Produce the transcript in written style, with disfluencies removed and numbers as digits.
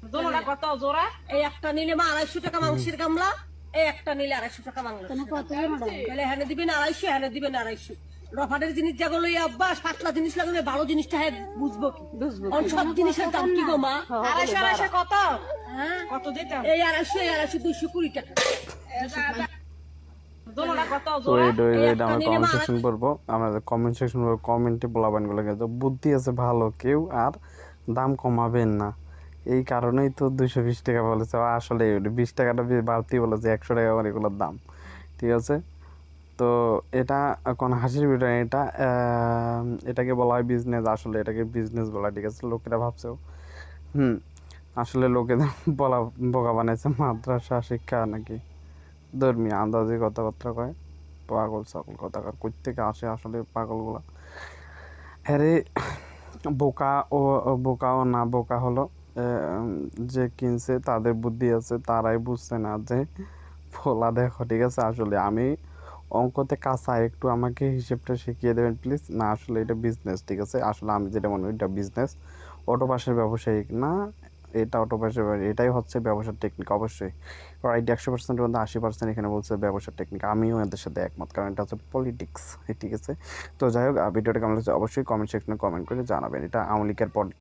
দোনোটা কত জোড়া? এই একটা নিলে মা 250 টাকা মাংসের গামলা, এই একটা নিলে 250 টাকা মাংস। তাহলে হ্যাঁ দিবেন 250, হ্যাঁ দিবেন 250। রফাটের জিনিস যেগুলো আব্বা সাতলা জিনিস লাগলে ভালো জিনিসটা হ্যাঁ বুঝবো কি? আর সব জিনিসের দাম কি গো মা? 250 কত? হ্যাঁ কত দিতাম? এই 250 220 টাকা। দোনোটা কত তো জোড়া? এটা আমরা কমেন্ট সেকশন পড়বো, আমাদের কমেন্ট সেকশন পড়বো, কমেন্টে বলাবেন গুলো কিন্তু বুদ্ধি আছে ভালো, কেউ আর দাম কমাবেন না। এই কারণেই তো 220 টাকা বলেছে, আসলে 20 টাকাটা বাড়তি বলেছে, 100 টাকা করে এগুলোর দাম, ঠিক আছে। তো এটা কোনো হাসির ভিডিও না, এটা এটাকে বলা হয় বিজনেস, আসলে এটাকে বিজনেস বলা, ঠিক আছে। লোকেরা ভাবছেও আসলে লোকেদের বলা বোকা বানাইছে, মাদ্রাসা শিক্ষা নাকি ধর্মীয় আন্দাজে কথাবার্তা কয়, পাগল ছাগল কথাকার কই থেকে আসে আসলে পাগলগুলা। আরে বোকা ও বোকা ও না বোকা হলো যে কিনছে, তাদের বুদ্ধি আছে, তারাই বুঝছে না যে ফোলা দেখো, ঠিক আছে। আসলে আমি অঙ্কতে কাঁচা, একটু আমাকে হিসেবটা শিখিয়ে দেবেন প্লিজ। না আসলে এটা বিজনেস, ঠিক আছে। আসলে আমি যেটা মনে করি এটা বিজনেস, অটো পাসের ব্যবসায়িক না, এটা অটো পাসের, এটাই হচ্ছে ব্যবসার টেকনিক। অবশ্যই রাইট, 100%-এর মধ্যে 80% এখানে বলছে ব্যবসার টেকনিক। আমিও এদের সাথে একমত, কারণ এটা হচ্ছে পলিটিক্স, ঠিক আছে। তো যাই হোক, ভিডিওটা কেমন লাগছে অবশ্যই কমেন্ট সেকশনে কমেন্ট করে জানাবেন। এটা আওয়ামী লীগের